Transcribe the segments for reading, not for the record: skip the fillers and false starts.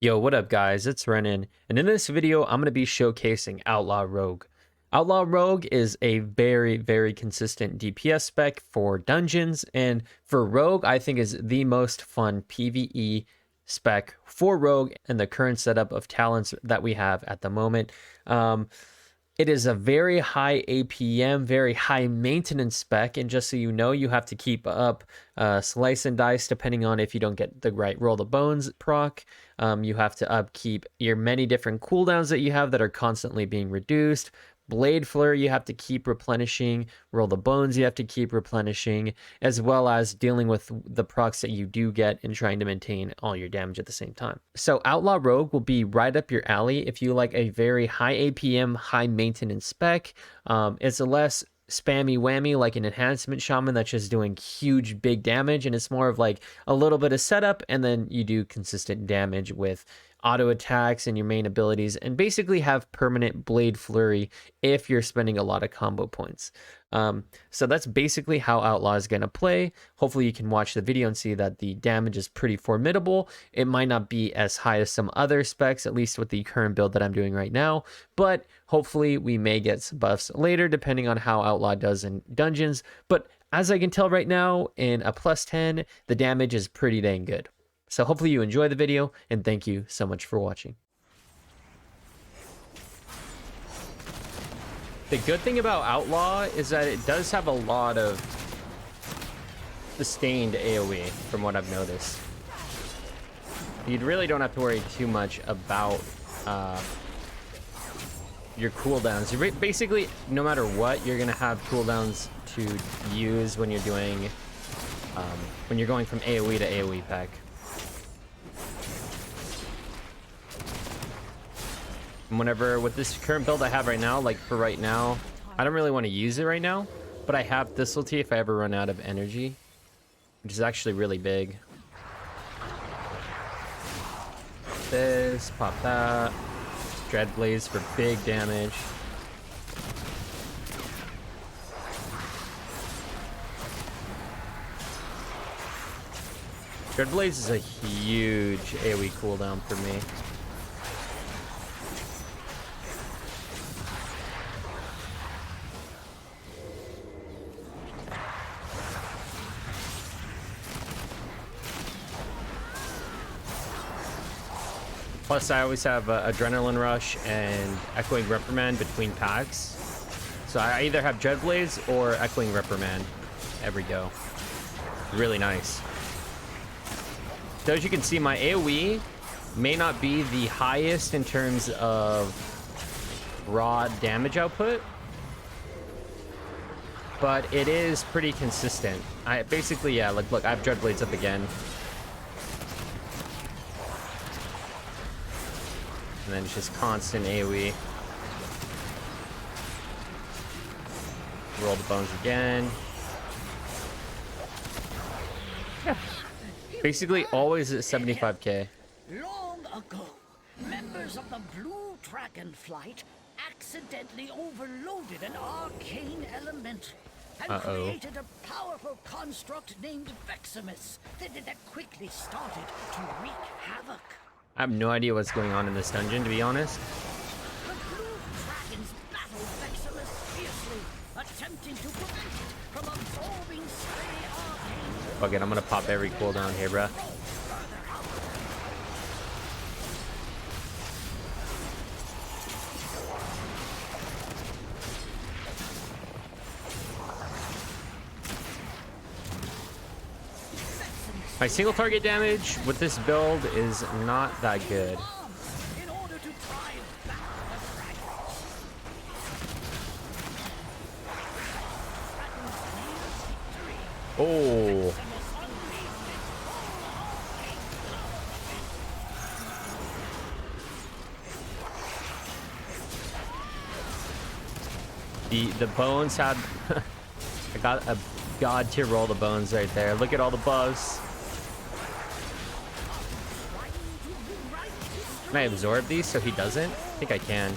Yo, what up guys, it's Renan, and in this video I'm going to be showcasing Outlaw Rogue. Outlaw Rogue is a very consistent DPS spec for dungeons, and for Rogue I think is the most fun PvE spec for Rogue and the current setup of talents that we have at the moment. It is a very high APM, very high maintenance spec, and just so you know, you have to keep up slice and dice depending on if you don't get the right roll the bones proc. You have to upkeep your many different cooldowns that you have that are constantly being reduced. Blade Flurry you have to keep replenishing, roll the bones you have to keep replenishing, as well as dealing with the procs that you do get and trying to maintain all your damage at the same time. So Outlaw Rogue will be right up your alley if you like a very high APM, high maintenance spec. It's a less spammy whammy like an enhancement shaman that's just doing huge big damage, and it's more of like a little bit of setup and then you do consistent damage with auto attacks and your main abilities, and basically have permanent blade flurry if you're spending a lot of combo points. So that's basically how Outlaw is going to play. Hopefully you can watch the video and see that the damage is pretty formidable. It might not be as high as some other specs, at least with the current build that I'm doing right now, but hopefully we may get some buffs later depending on how Outlaw does in dungeons. But as I can tell right now, in a +10, the damage is pretty dang good. So hopefully you enjoy the video, and thank you so much for watching. The good thing about Outlaw is that it does have a lot of sustained AoE from what I've noticed. You really don't have to worry too much about your cooldowns. You're basically, no matter what, you're gonna have cooldowns to use when you're doing when you're going from AoE to AoE pack. And whenever, with this current build I have right now, like for right now, I don't really want to use it right now, but I have Thistlety if I ever run out of energy, which is actually really big. This, pop that. Dread Blaze for big damage. Dread Blaze is a huge AoE cooldown for me. Plus, I always have Adrenaline Rush and Echoing Reprimand between packs. So I either have Dread Blaze or Echoing Reprimand every go. Really nice. So as you can see, my AoE may not be the highest in terms of raw damage output, but it is pretty consistent. I basically, yeah, like look, I have Dread Blades up again. And then it's just constant AoE. Roll the bones again. Yeah. Basically always at 75k. Long ago, members of the Blue Dragonflight accidentally overloaded an arcane elemental and created a powerful construct named Veximus that quickly started to wreak havoc. I have no idea what's going on in this dungeon, to be honest. The blue dragons battled Veximus fiercely, attempting to prevent it from absorbing stray arcane. Fuck it, I'm gonna pop every cooldown here, bruh. My single target damage with this build is not that good. Oh. The bones had I got a god tier roll the bones right there. Look at all the buffs. Can I absorb these so he doesn't? I think I can.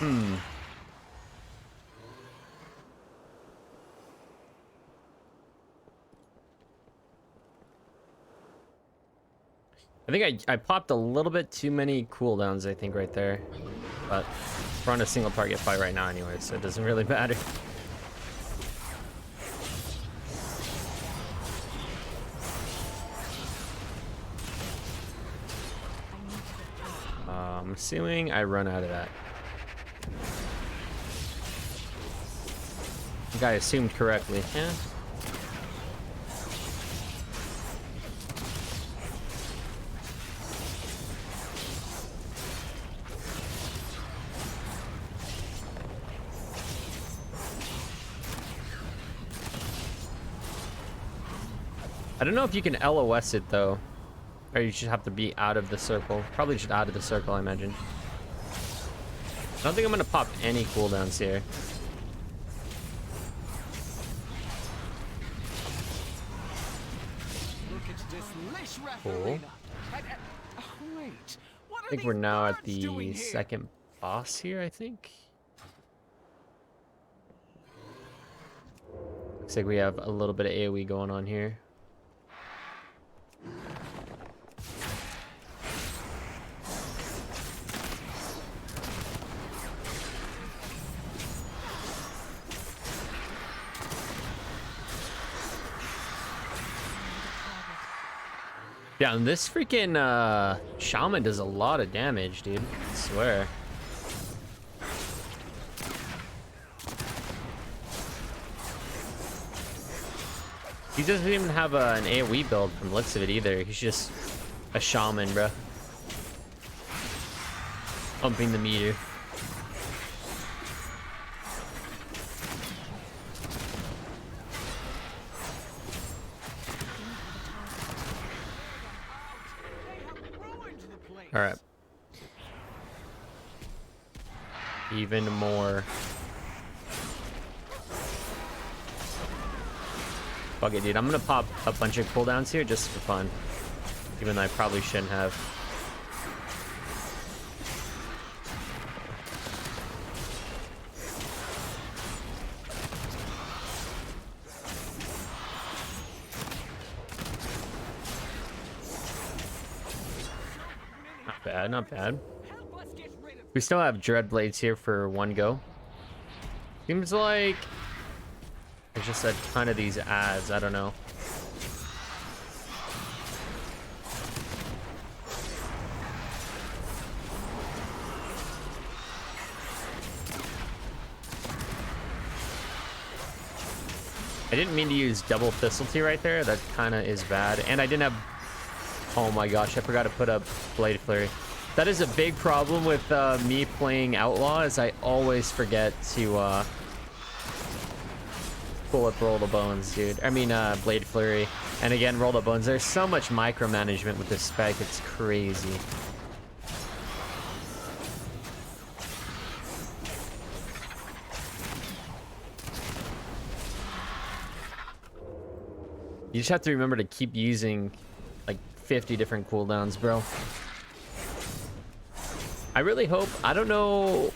Hmm. I think I popped a little bit too many cooldowns, I think, right there. But we're on a single target fight right now anyway, so it doesn't really matter. I'm assuming I run out of that. I think I assumed correctly. Yeah. I don't know if you can LOS it though. Or you should have to be out of the circle. Probably just out of the circle, I imagine. I don't think I'm gonna pop any cooldowns here. Cool. I think we're now at the second boss here, I think. Looks like we have a little bit of AoE going on here. Yeah, and this freaking shaman does a lot of damage, dude. I swear. He doesn't even have an AoE build from the looks of it either. He's just a shaman, bro. Pumping the meter. All right. Even more. Fuck it, dude. I'm gonna pop a bunch of cooldowns here just for fun. Even though I probably shouldn't have. Not bad, not bad. We still have Dread Blades here for one go. Seems like there's just a ton of these ads. I don't know. I didn't mean to use double Thistletea right there. That kind of is bad. And I didn't have... Oh my gosh, I forgot to put up Blade Flurry. That is a big problem with me playing Outlaw, is I always forget to pull up Roll the Bones, dude. I mean, Blade Flurry. And again, Roll the Bones. There's so much micromanagement with this spec. It's crazy. You just have to remember to keep using like 50 different cooldowns, bro. I really hope, I don't know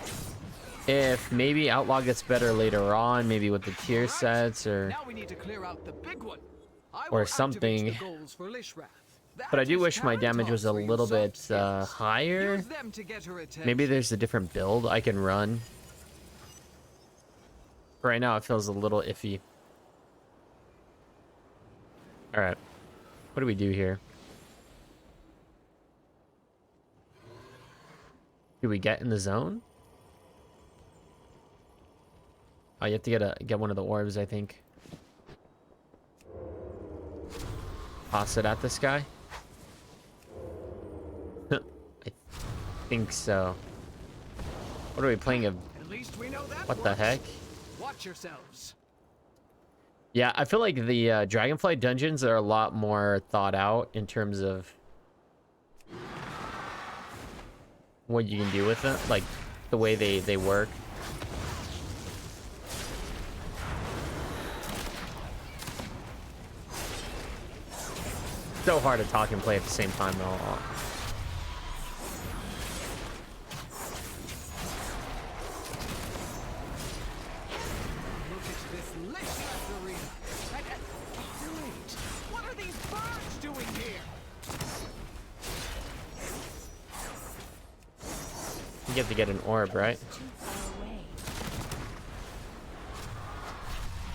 if maybe Outlaw gets better later on, maybe with the tier sets or something. But I do wish my damage was a little bit higher. Maybe there's a different build I can run. Right now it feels a little iffy. All right, what do we do here? Do we get in the zone? Oh, you have to get one of the orbs, I think. Toss it at this guy. I think so. What are we playing? What the heck? Watch yourselves. Yeah, I feel like the Dragonflight dungeons are a lot more thought out in terms of what you can do with them, like the way they work. So hard to talk and play at the same time though. You have to get an orb, right? Too far away.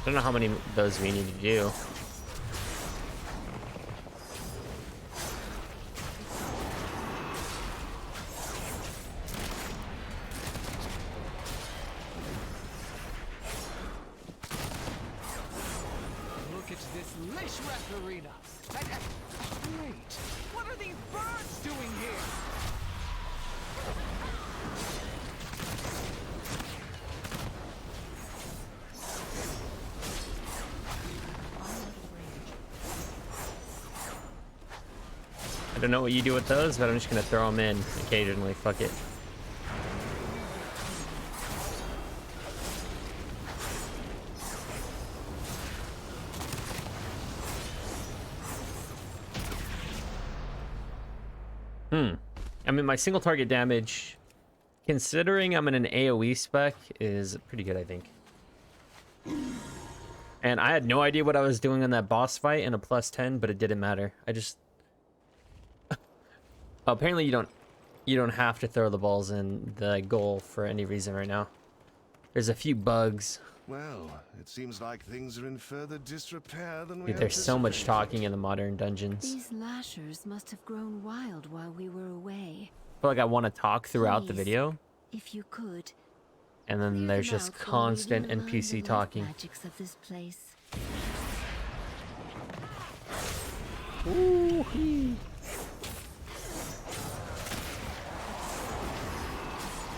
I don't know how many of those we need to do. Look at this lish-wrapped arena. Wait, what are these birds doing here? I don't know what you do with those, but I'm just gonna throw them in occasionally. Fuck it. I mean, my single target damage, considering I'm in an AoE spec, is pretty good, I think. And I had no idea what I was doing in that boss fight in a +10, but it didn't matter. I just apparently you don't have to throw the balls in the goal for any reason right now. There's a few bugs. Well, it seems like things are in further disrepair than we Dude, there's so much anticipated. talking in the modern dungeons. These lashers must have grown wild while we were away. I feel like I want to talk throughout the Please. video, If you could, and then clear there's them just out while we constant realign the NPC life talking. magics of this place.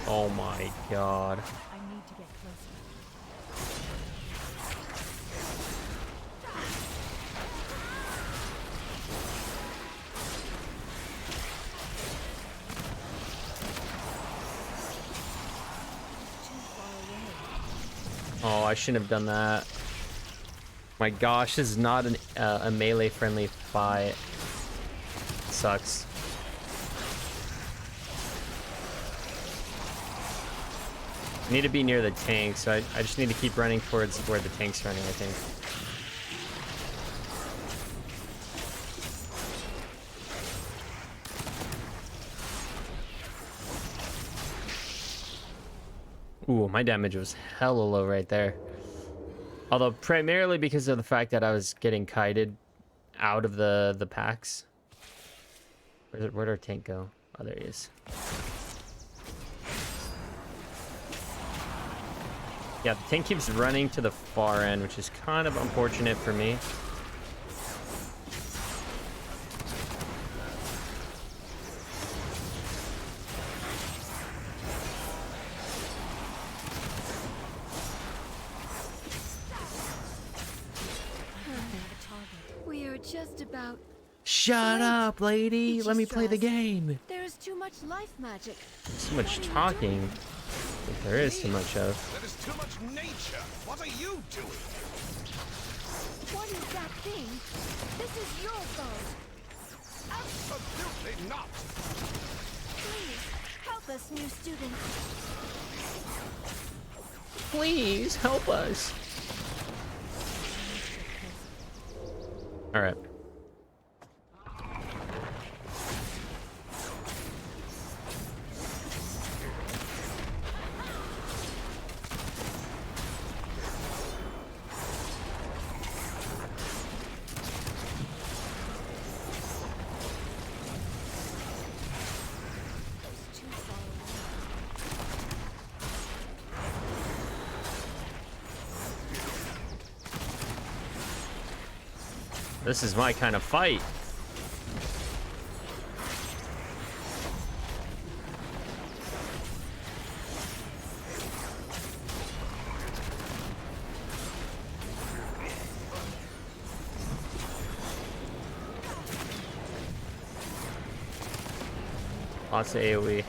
Oh my god. I need to get closer. Oh, I shouldn't have done that. My gosh, this is not a melee friendly fight. Sucks. I need to be near the tank, so I just need to keep running towards where the tank's running, I think. Ooh, my damage was hella low right there. Although primarily because of the fact that I was getting kited out of the packs. Where'd our tank go? Oh, there he is. Yeah, the tank keeps running to the far end, which is kind of unfortunate for me. We are just about. Shut up, lady! Let me play the game! There is too much life magic. Too much talking. If there is too much of. That is too much nature. What are you doing? What is that thing? This is your fault. Absolutely not. Please help us, new students. Please help us. All right. This is my kind of fight. Lots of AoE.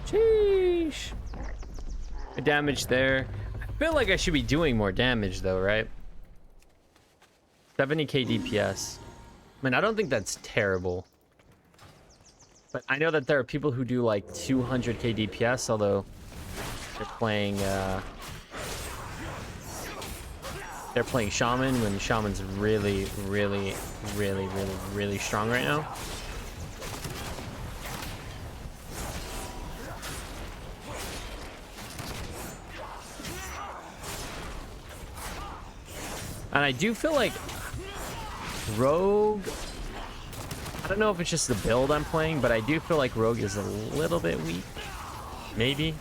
Sheesh. The damage there. I feel like I should be doing more damage though, right? 70k DPS. I mean, I don't think that's terrible. But I know that there are people who do like 200k DPS, although they're playing Shaman when Shaman's really strong right now. And I do feel like Rogue, I don't know if it's just the build I'm playing, but I do feel like Rogue is a little bit weak. Maybe.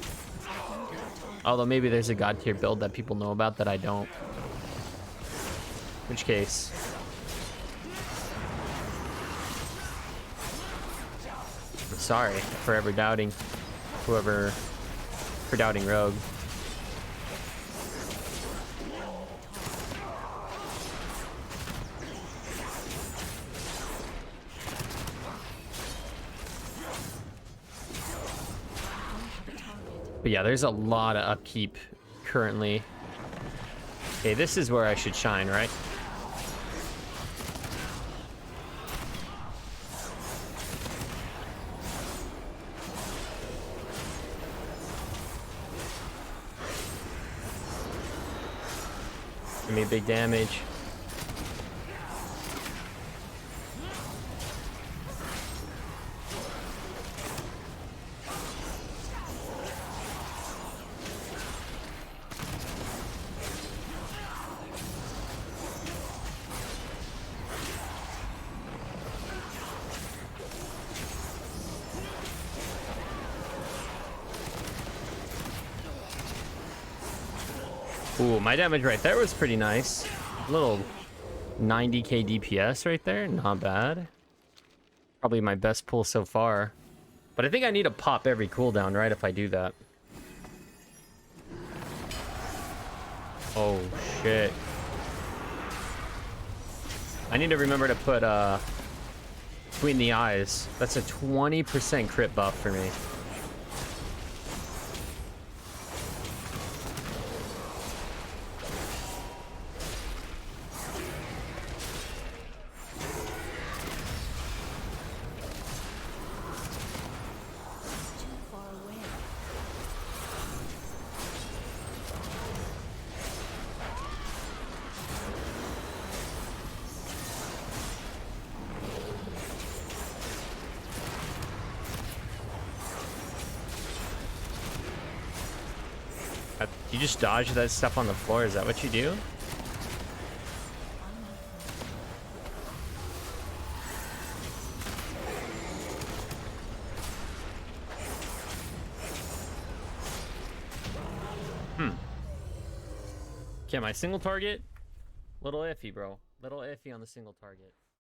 Although maybe there's a god tier build that people know about that I don't. Which case. I'm sorry for ever doubting for doubting Rogue. But yeah, there's a lot of upkeep currently. Okay, this is where I should shine, right? Give me big damage. Ooh, my damage right there was pretty nice. Little 90k DPS right there, not bad. Probably my best pull so far. But I think I need to pop every cooldown, right, if I do that. Oh, shit. I need to remember to put, between the eyes. That's a 20% crit buff for me. You just dodge that stuff on the floor? Is that what you do? Okay, my single target, little iffy, bro. Little iffy on the single target.